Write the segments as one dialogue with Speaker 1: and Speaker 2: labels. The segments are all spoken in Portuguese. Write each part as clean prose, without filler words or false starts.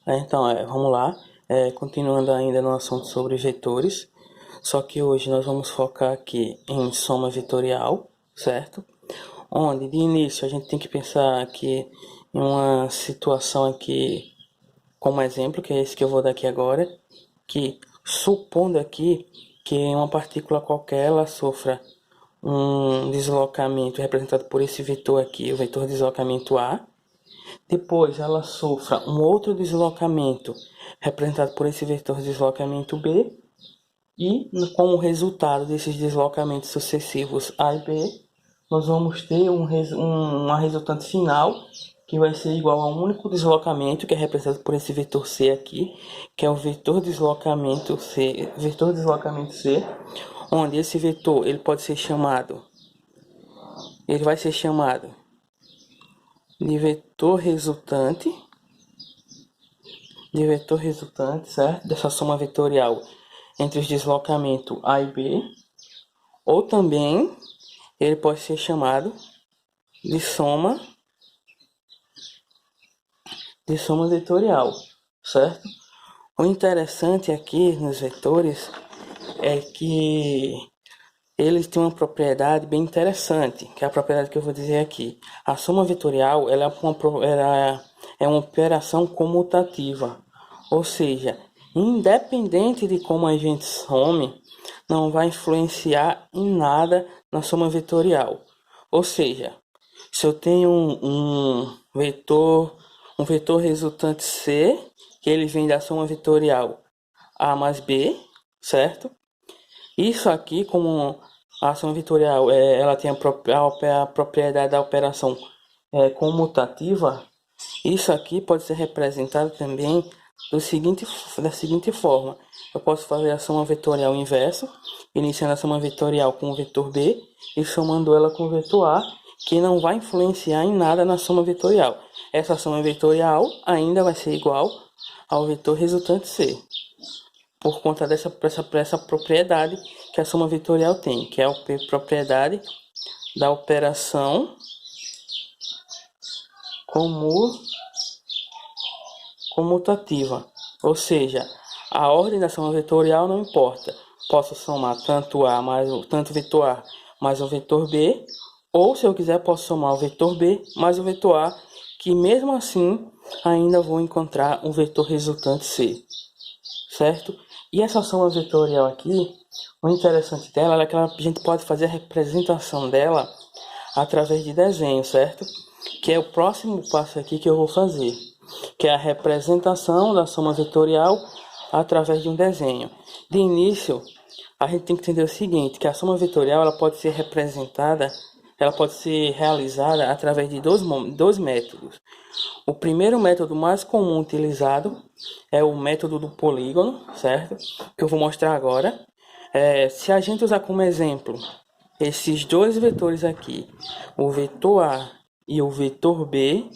Speaker 1: Então, vamos lá. Continuando ainda no assunto sobre vetores, só que hoje nós vamos focar aqui em soma vetorial, certo? Onde de início a gente tem que pensar aqui em uma situação aqui como exemplo, que é esse que eu vou dar aqui agora, que supondo aqui que uma partícula qualquer ela sofra um deslocamento representado por esse vetor aqui, o vetor deslocamento A. Depois ela sofra um outro deslocamento representado por esse vetor deslocamento B. E como resultado desses deslocamentos sucessivos A e B, nós vamos ter uma resultante final que vai ser igual a um único deslocamento, que é representado por esse vetor C aqui, que é o vetor deslocamento C, onde esse vetor ele vai ser chamado de vetor resultante, certo? Dessa soma vetorial entre os deslocamentos A e B, ou também ele pode ser chamado de soma vetorial, certo? O interessante aqui nos vetores é que eles têm uma propriedade bem interessante, que é a propriedade que eu vou dizer aqui. A soma vetorial ela é uma operação comutativa, ou seja, independente de como a gente some, não vai influenciar em nada na soma vetorial. Ou seja, se eu tenho um vetor resultante C, que ele vem da soma vetorial A mais B, certo? Isso aqui, como a soma vetorial ela tem a propriedade da operação comutativa, isso aqui pode ser representado também da seguinte forma. Eu posso fazer a soma vetorial inverso, iniciando a soma vetorial com o vetor B e somando ela com o vetor A, que não vai influenciar em nada na soma vetorial. Essa soma vetorial ainda vai ser igual ao vetor resultante C, por conta dessa propriedade que a soma vetorial tem, que é a propriedade da operação comutativa. Ou seja, a ordem da soma vetorial não importa. Posso somar tanto vetor A mais o vetor B, ou se eu quiser posso somar o vetor B mais o vetor A, que mesmo assim ainda vou encontrar um vetor resultante C, certo? E essa soma vetorial aqui, o interessante dela é que a gente pode fazer a representação dela através de desenho, certo? Que é o próximo passo aqui que eu vou fazer, que é a representação da soma vetorial através de um desenho. De início, a gente tem que entender o seguinte, que a soma vetorial ela pode ser realizada através de dois métodos. O primeiro método mais comum utilizado é o método do polígono, certo? Que eu vou mostrar agora. Se a gente usar como exemplo esses dois vetores aqui, o vetor A e o vetor B,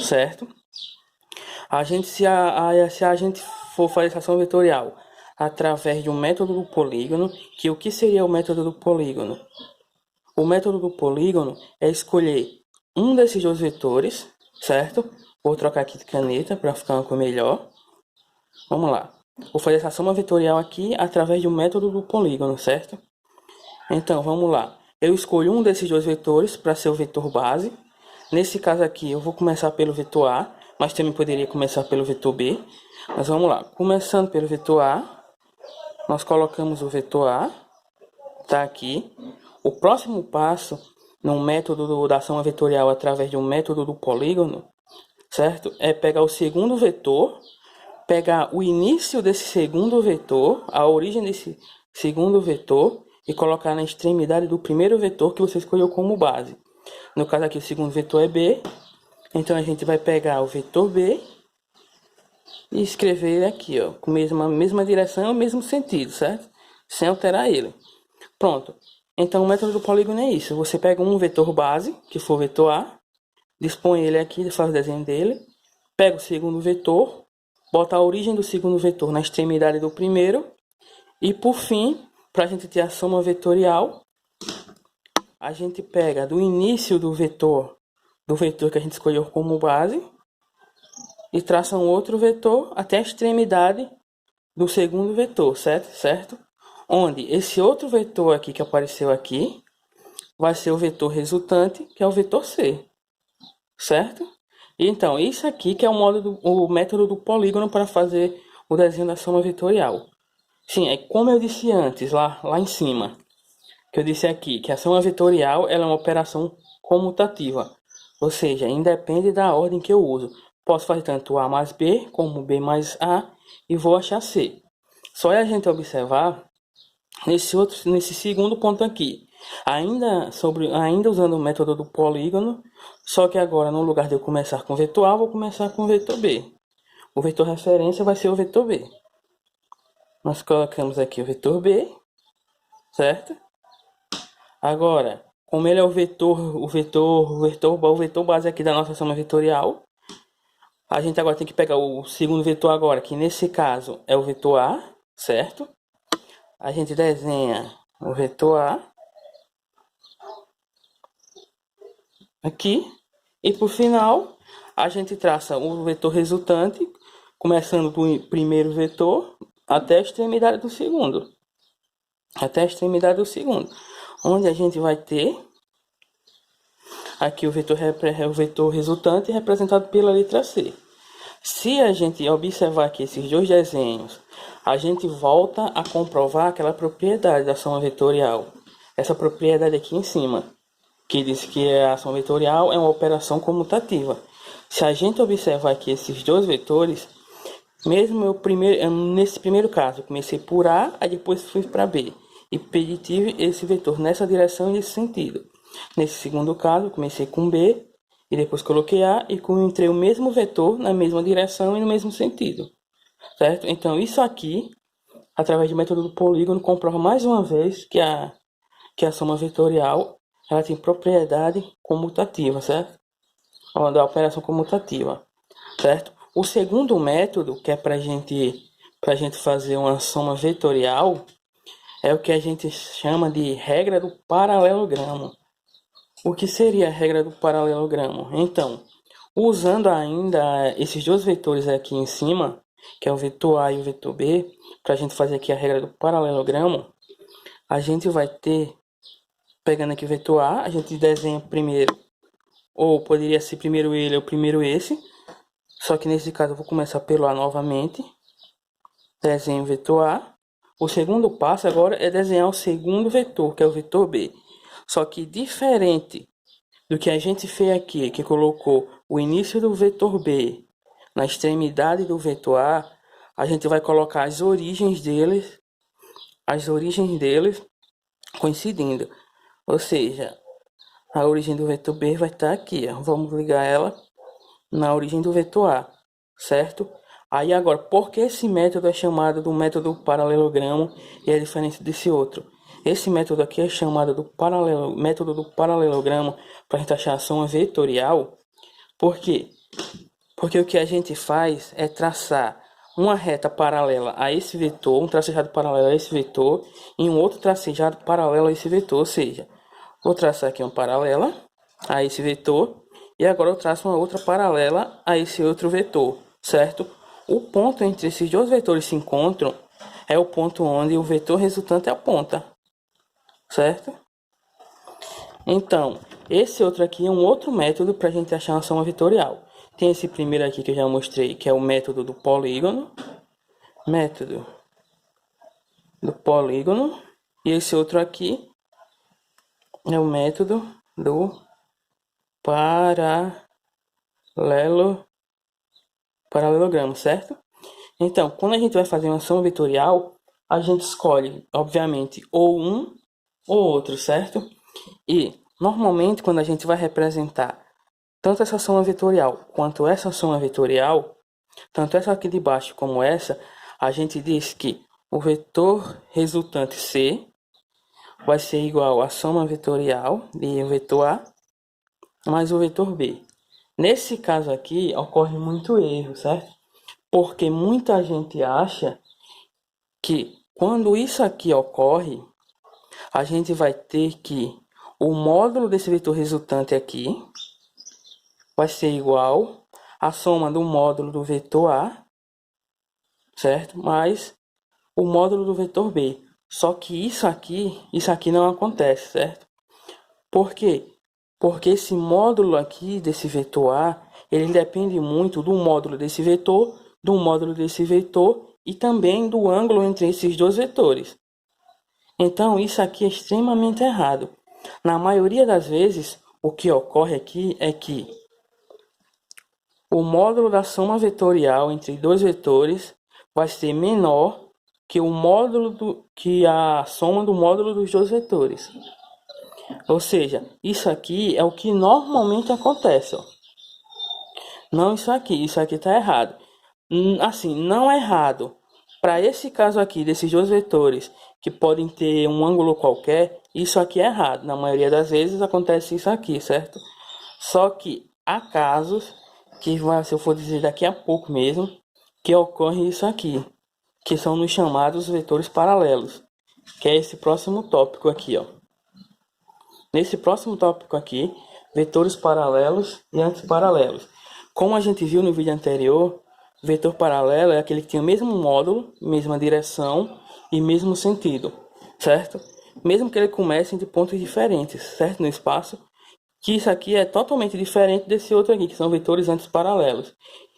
Speaker 1: certo? Se a gente for fazer essa ação vetorial através de um método do polígono, que o que seria o método do polígono? O método do polígono é escolher um desses dois vetores, certo? Vou trocar aqui de caneta para ficar uma cor melhor. Vamos lá. Vou fazer essa soma vetorial aqui através de um método do polígono, certo? Então, vamos lá. Eu escolho um desses dois vetores para ser o vetor base. Nesse caso aqui, eu vou começar pelo vetor A, mas também poderia começar pelo vetor B. Mas vamos lá. Começando pelo vetor A, nós colocamos o vetor A, tá aqui. O próximo passo, no método da soma vetorial através de um método do polígono, certo? É pegar o segundo vetor, pegar o início desse segundo vetor, a origem desse segundo vetor, e colocar na extremidade do primeiro vetor que você escolheu como base. No caso aqui, o segundo vetor é B, então a gente vai pegar o vetor B e escrever ele aqui, ó, com a mesma direção e o mesmo sentido, certo? Sem alterar ele. Pronto. Então o método do polígono é isso. Você pega um vetor base, que for o vetor A, dispõe ele aqui, faz o desenho dele, pega o segundo vetor, bota a origem do segundo vetor na extremidade do primeiro, e por fim, para a gente ter a soma vetorial, a gente pega do início do vetor que a gente escolheu como base, e traça um outro vetor até a extremidade do segundo vetor, certo? Onde esse outro vetor aqui que apareceu aqui vai ser o vetor resultante, que é o vetor C, certo? Então, isso aqui que é o método do polígono para fazer o desenho da soma vetorial. Sim, é como eu disse antes, lá em cima, que eu disse aqui, que a soma vetorial ela é uma operação comutativa, ou seja, independe da ordem que eu uso. Posso fazer tanto A mais B, como B mais A, e vou achar C. Só é a gente observar nesse segundo ponto aqui, ainda usando o método do polígono, só que agora no lugar de eu começar com o vetor A, vou começar com o vetor B. O vetor referência vai ser o vetor B. Nós colocamos aqui o vetor B, certo? Agora, como ele é o vetor base aqui da nossa soma vetorial, a gente agora tem que pegar o segundo vetor agora, que nesse caso é o vetor A, certo? A gente desenha o vetor A aqui, e por final a gente traça o vetor resultante, começando do primeiro vetor até a extremidade do segundo. Onde a gente vai ter aqui o vetor resultante representado pela letra C. Se a gente observar aqui esses dois desenhos, a gente volta a comprovar aquela propriedade da soma vetorial. Essa propriedade aqui em cima, que diz que a soma vetorial é uma operação comutativa. Se a gente observar aqui esses dois vetores, nesse primeiro caso, eu comecei por A, aí depois fui para B. E tive esse vetor nessa direção e nesse sentido. Nesse segundo caso, eu comecei com B, e depois coloquei A, e encontrei o mesmo vetor na mesma direção e no mesmo sentido. Certo? Então, isso aqui, através do método do polígono, comprova mais uma vez que a soma vetorial ela tem propriedade comutativa, certo? Da operação comutativa, certo? O segundo método, que é para gente fazer uma soma vetorial, é o que a gente chama de regra do paralelogramo. O que seria a regra do paralelogramo? Então, usando ainda esses dois vetores aqui em cima, que é o vetor A e o vetor B, para a gente fazer aqui a regra do paralelogramo, a gente vai ter, pegando aqui o vetor A, a gente desenha primeiro, ou poderia ser primeiro ele ou primeiro esse, só que nesse caso eu vou começar pelo A novamente, desenho o vetor A. O segundo passo agora é desenhar o segundo vetor, que é o vetor B. Só que diferente do que a gente fez aqui, que colocou o início do vetor B na extremidade do vetor A, a gente vai colocar as origens deles coincidindo. Ou seja, a origem do vetor B vai estar aqui, ó. Vamos ligar ela na origem do vetor A, certo? Aí agora, por que esse método é chamado do método paralelogramo e é diferente desse outro? Esse método aqui é chamado método do paralelogramo para a gente achar a soma vetorial. Por quê? Porque o que a gente faz é traçar uma reta paralela a esse vetor, um tracejado paralelo a esse vetor, e um outro tracejado paralelo a esse vetor. Ou seja, vou traçar aqui uma paralela a esse vetor, e agora eu traço uma outra paralela a esse outro vetor, certo? O ponto entre esses dois vetores se encontram é o ponto onde o vetor resultante aponta, certo? Então, esse outro aqui é um outro método para a gente achar uma soma vetorial. Tem esse primeiro aqui que eu já mostrei, que é o método do polígono. E esse outro aqui é o método do paralelogramo, certo? Então, quando a gente vai fazer uma soma vetorial, a gente escolhe, obviamente, ou um ou outro, certo? E, normalmente, quando a gente vai representar tanto essa soma vetorial quanto essa soma vetorial, tanto essa aqui de baixo como essa, a gente diz que o vetor resultante C vai ser igual à soma vetorial de vetor A mais o vetor B. Nesse caso aqui, ocorre muito erro, certo? Porque muita gente acha que quando isso aqui ocorre, a gente vai ter que o módulo desse vetor resultante aqui vai ser igual a soma do módulo do vetor A, certo? Mais o módulo do vetor B. Só que isso aqui não acontece, certo? Por quê? Porque esse módulo aqui desse vetor A, ele depende muito do módulo desse vetor, do módulo desse vetor e também do ângulo entre esses dois vetores. Então, isso aqui é extremamente errado. Na maioria das vezes, o que ocorre aqui é que o módulo da soma vetorial entre dois vetores vai ser menor que que a soma do módulo dos dois vetores. Ou seja, isso aqui é o que normalmente acontece, ó. Não isso aqui está errado. Assim, não é errado. Para esse caso aqui, desses dois vetores, que podem ter um ângulo qualquer, isso aqui é errado. Na maioria das vezes acontece isso aqui, certo? Só que há casos, que se eu for dizer daqui a pouco mesmo, que ocorre isso aqui, que são nos chamados vetores paralelos, que é esse próximo tópico aqui, ó. Nesse próximo tópico aqui, vetores paralelos e antiparalelos. Como a gente viu no vídeo anterior, vetor paralelo é aquele que tem o mesmo módulo, mesma direção e mesmo sentido, certo? Mesmo que ele comece de pontos diferentes, certo? No espaço, que isso aqui é totalmente diferente desse outro aqui, que são vetores antiparalelos.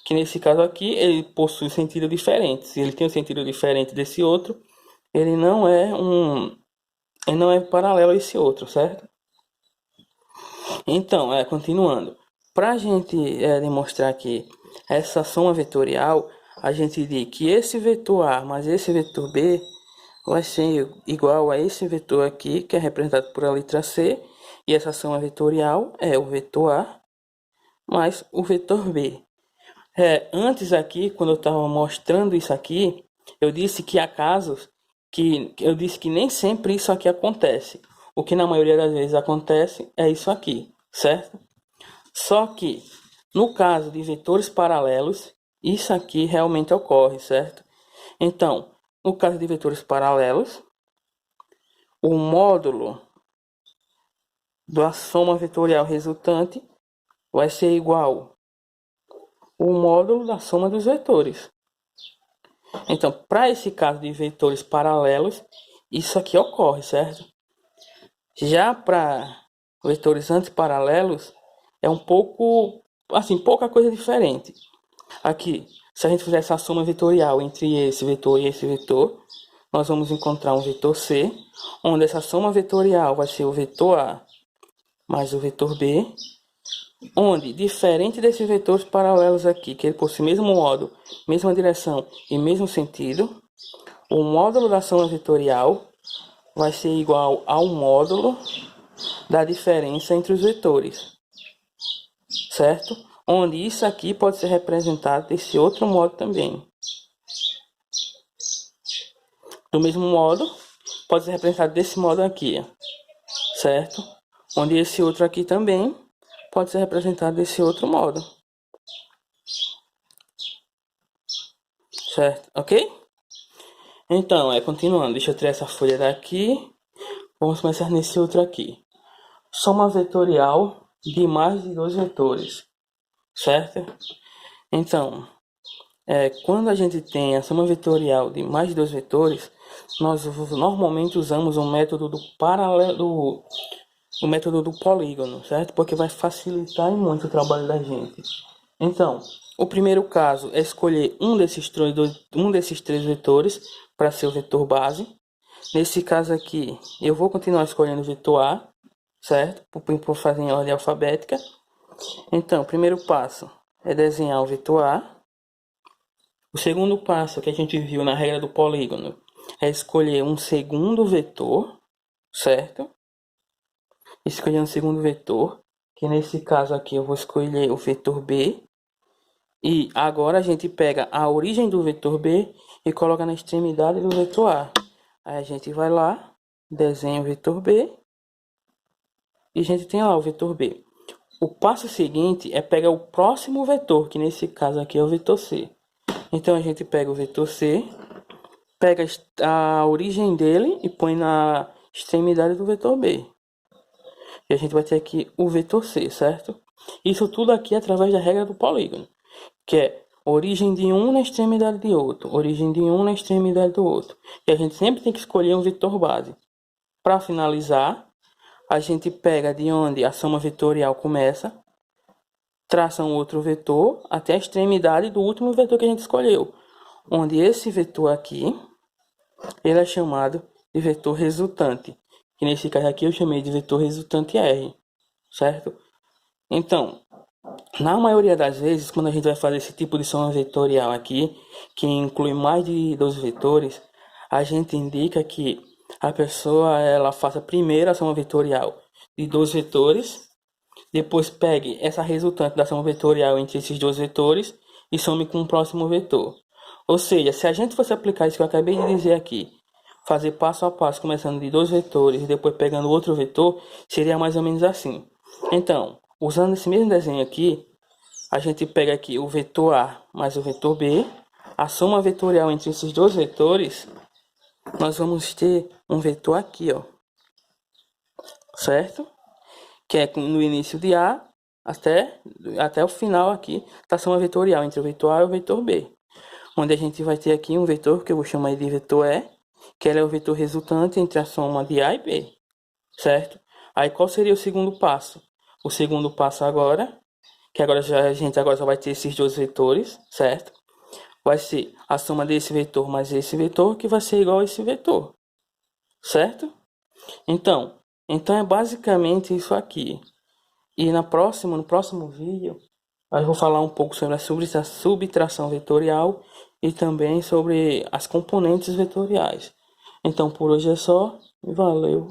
Speaker 1: Que nesse caso aqui, ele possui sentido diferente. Se ele tem um sentido diferente desse outro, ele não é paralelo a esse outro, certo? Então, continuando, para a gente demonstrar que essa soma vetorial, a gente diz que esse vetor A mais esse vetor B vai ser igual a esse vetor aqui, que é representado por a letra C, e essa soma vetorial é o vetor A mais o vetor B. Antes aqui, quando eu estava mostrando isso aqui, eu disse que há casos eu disse que nem sempre isso aqui acontece. O que na maioria das vezes acontece é isso aqui, certo? Só que no caso de vetores paralelos, isso aqui realmente ocorre, certo? Então, no caso de vetores paralelos, o módulo da soma vetorial resultante vai ser igual ao módulo da soma dos vetores. Então, para esse caso de vetores paralelos, isso aqui ocorre, certo? Já para vetores antiparalelos, é um pouco, assim, pouca coisa diferente. Aqui, se a gente fizer essa soma vetorial entre esse vetor e esse vetor, nós vamos encontrar um vetor C, onde essa soma vetorial vai ser o vetor A mais o vetor B, onde, diferente desses vetores paralelos aqui, que ele possui mesmo módulo, mesma direção e mesmo sentido, o módulo da soma vetorial vai ser igual ao módulo da diferença entre os vetores, certo? Onde isso aqui pode ser representado desse outro modo também. Do mesmo modo, pode ser representado desse modo aqui, certo? Onde esse outro aqui também pode ser representado desse outro modo. Certo? Ok? Então, continuando. Deixa eu tirar essa folha daqui. Vamos começar nesse outro aqui. Soma vetorial de mais de dois vetores. Certo? Então, quando a gente tem a soma vetorial de mais de dois vetores, nós normalmente usamos o método do paralelo, o método do polígono, certo? Porque vai facilitar muito o trabalho da gente. Então, o primeiro caso é escolher um desses três vetores para ser o vetor base. Nesse caso aqui, eu vou continuar escolhendo o vetor A, certo? Por fazer em ordem alfabética. Então, o primeiro passo é desenhar o vetor A. O segundo passo que a gente viu na regra do polígono é escolher um segundo vetor, certo? Escolher um segundo vetor, que nesse caso aqui eu vou escolher o vetor B. E agora a gente pega a origem do vetor B e coloca na extremidade do vetor A. Aí a gente vai lá, desenha o vetor B e a gente tem lá o vetor B. O passo seguinte é pegar o próximo vetor, que nesse caso aqui é o vetor C. Então a gente pega o vetor C, pega a origem dele e põe na extremidade do vetor B. E a gente vai ter aqui o vetor C, certo? Isso tudo aqui através da regra do polígono. que é origem de um na extremidade de outro, origem de um na extremidade do outro. E a gente sempre tem que escolher um vetor base. Para finalizar, a gente pega de onde a soma vetorial começa, traça um outro vetor até a extremidade do último vetor que a gente escolheu, onde esse vetor aqui, ele é chamado de vetor resultante, que nesse caso aqui eu chamei de vetor resultante R, certo? Então, na maioria das vezes, quando a gente vai fazer esse tipo de soma vetorial aqui, que inclui mais de 12 vetores, a gente indica que a pessoa ela faça primeiro a soma vetorial de 12 vetores, depois pegue essa resultante da soma vetorial entre esses dois vetores e some com o próximo vetor. Ou seja, se a gente fosse aplicar isso que eu acabei de dizer aqui, fazer passo a passo, começando de dois vetores e depois pegando outro vetor, seria mais ou menos assim. Então, usando esse mesmo desenho aqui, a gente pega aqui o vetor A mais o vetor B, a soma vetorial entre esses dois vetores, nós vamos ter um vetor aqui, ó, certo? Que é no início de A até o final aqui da soma vetorial entre o vetor A e o vetor B, onde a gente vai ter aqui um vetor que eu vou chamar de vetor E, que é o vetor resultante entre a soma de A e B, certo? Aí qual seria o segundo passo? O segundo passo agora, que agora a gente agora só vai ter esses dois vetores, certo? Vai ser a soma desse vetor mais esse vetor, que vai ser igual a esse vetor, certo? Então é basicamente isso aqui. E no próximo vídeo, eu vou falar um pouco sobre a subtração vetorial e também sobre as componentes vetoriais. Então por hoje é só, e valeu!